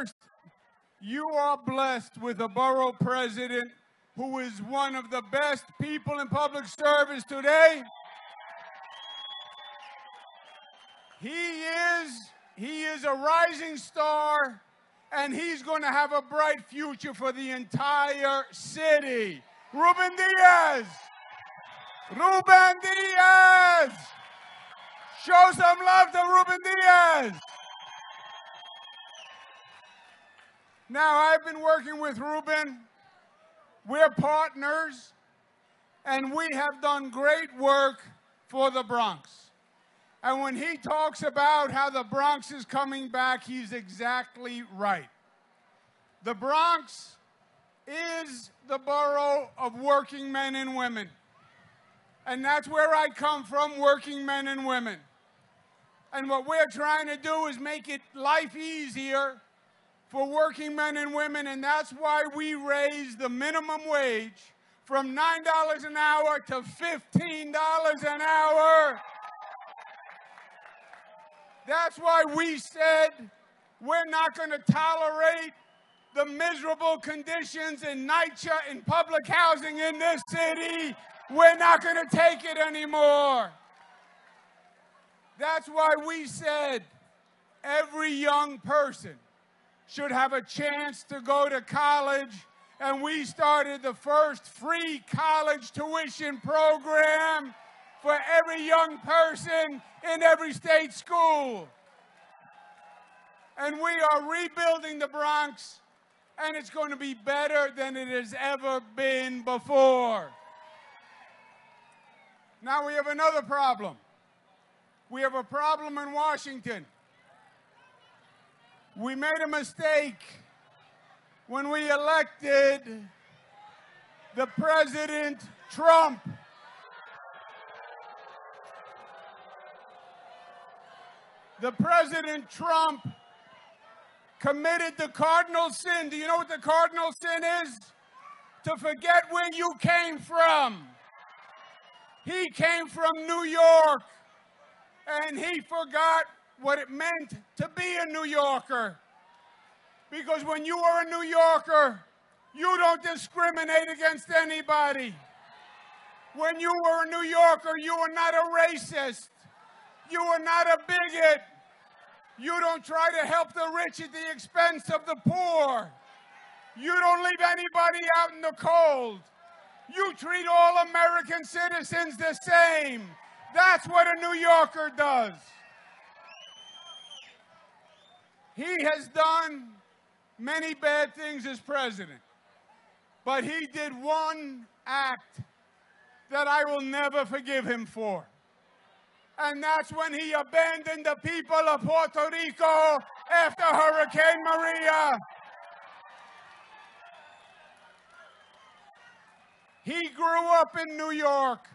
First, you are blessed with a borough president who is one of the best people in public service today. He is a rising star, and he's going to have a bright future for the entire city. Ruben Diaz! Ruben Diaz! Show some love to Ruben Diaz! Now, I've been working with Ruben. We're partners, and we have done great work for the Bronx. And when he talks about how the Bronx is coming back, he's exactly right. The Bronx is the borough of working men and women. And that's where I come from, working men and women. And what we're trying to do is make it life easier for working men and women, and that's why we raised the minimum wage from $9 an hour to $15 an hour. That's why we said we're not going to tolerate the miserable conditions in NYCHA in public housing in this city. We're not going to take it anymore. That's why we said every young person should have a chance to go to college, and we started the first free college tuition program for every young person in every state school. And we are rebuilding the Bronx, and it's going to be better than it has ever been before. Now we have another problem. We have a problem in Washington. We made a mistake when we elected the President Trump. The President Trump committed the cardinal sin. Do you know what the cardinal sin is? To forget where you came from. He came from New York, and he forgot what it meant to be a New Yorker. Because when you are a New Yorker, you don't discriminate against anybody. When you were a New Yorker, you were not a racist. You were not a bigot. You don't try to help the rich at the expense of the poor. You don't leave anybody out in the cold. You treat all American citizens the same. That's what a New Yorker does. He has done many bad things as president, but he did one act that I will never forgive him for. And that's when he abandoned the people of Puerto Rico after Hurricane Maria. He grew up in New York.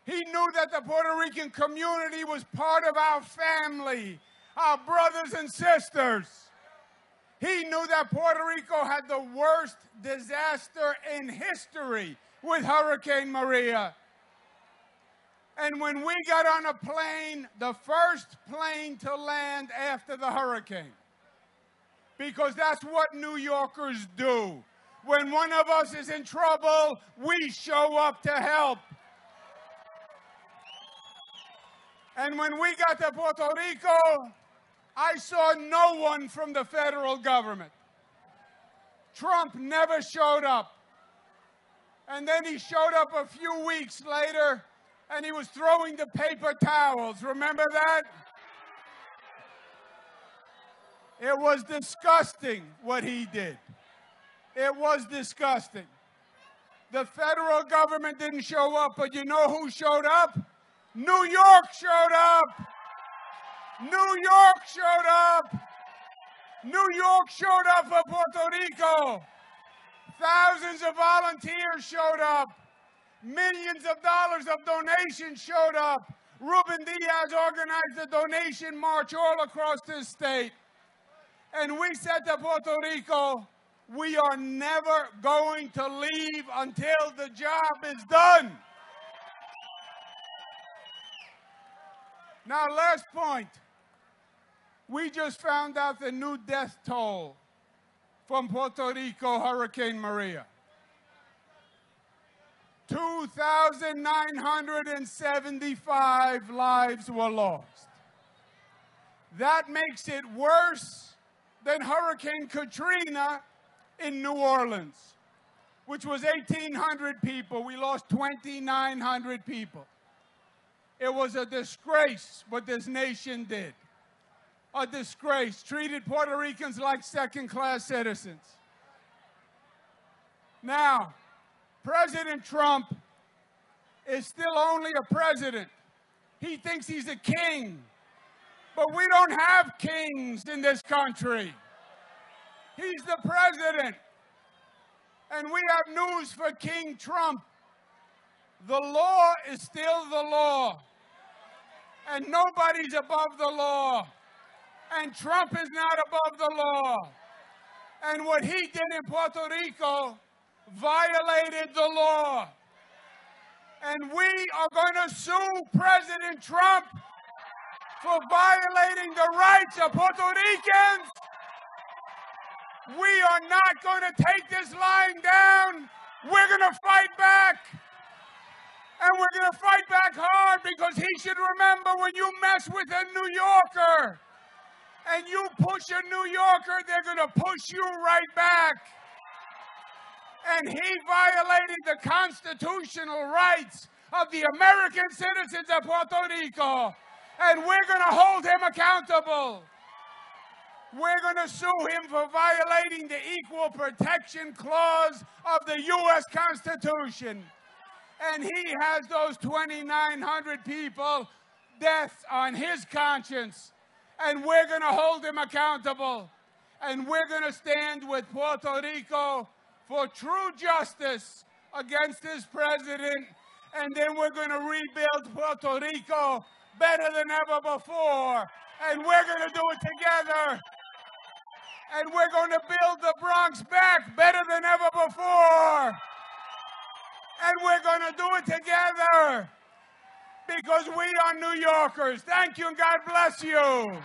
He knew that the Puerto Rican community was part of our family, our brothers and sisters. He knew that Puerto Rico had the worst disaster in history with Hurricane Maria. And when we got on a plane, the first plane to land after the hurricane, because that's what New Yorkers do. When one of us is in trouble, we show up to help. And when we got to Puerto Rico, I saw no one from the federal government. Trump never showed up. And then he showed up a few weeks later, and he was throwing the paper towels. Remember that? It was disgusting what he did. It was disgusting. The federal government didn't show up, but you know who showed up? New York showed up. New York showed up. New York showed up for Puerto Rico. Thousands of volunteers showed up. Millions of dollars of donations showed up. Ruben Diaz organized a donation march all across this state. And we said to Puerto Rico, we are never going to leave until the job is done. Now, last point. We just found out the new death toll from Puerto Rico, Hurricane Maria. 2,975 lives were lost. That makes it worse than Hurricane Katrina in New Orleans, which was 1,800 people. We lost 2,900 people. It was a disgrace what this nation did. A disgrace. Treated Puerto Ricans like second-class citizens. Now, President Trump is still only a president. He thinks he's a king. But we don't have kings in this country. He's the president. And we have news for King Trump. The law is still the law. And nobody's above the law. And Trump is not above the law. And what he did in Puerto Rico violated the law. And we are going to sue President Trump for violating the rights of Puerto Ricans. We are not going to take this lying down. We're going to fight back. And we're going to fight back hard, because he should remember, when you mess with a New Yorker and you push a New Yorker, they're going to push you right back. And he violated the constitutional rights of the American citizens of Puerto Rico. And we're going to hold him accountable. We're going to sue him for violating the Equal Protection Clause of the U.S. Constitution. And he has those 2,900 people, deaths on his conscience. And we're going to hold him accountable. And we're going to stand with Puerto Rico for true justice against this president. And then we're going to rebuild Puerto Rico better than ever before. And we're going to do it together. And we're going to build the Bronx back better than ever before. And we're going to do it together, because we are New Yorkers. Thank you, and God bless you.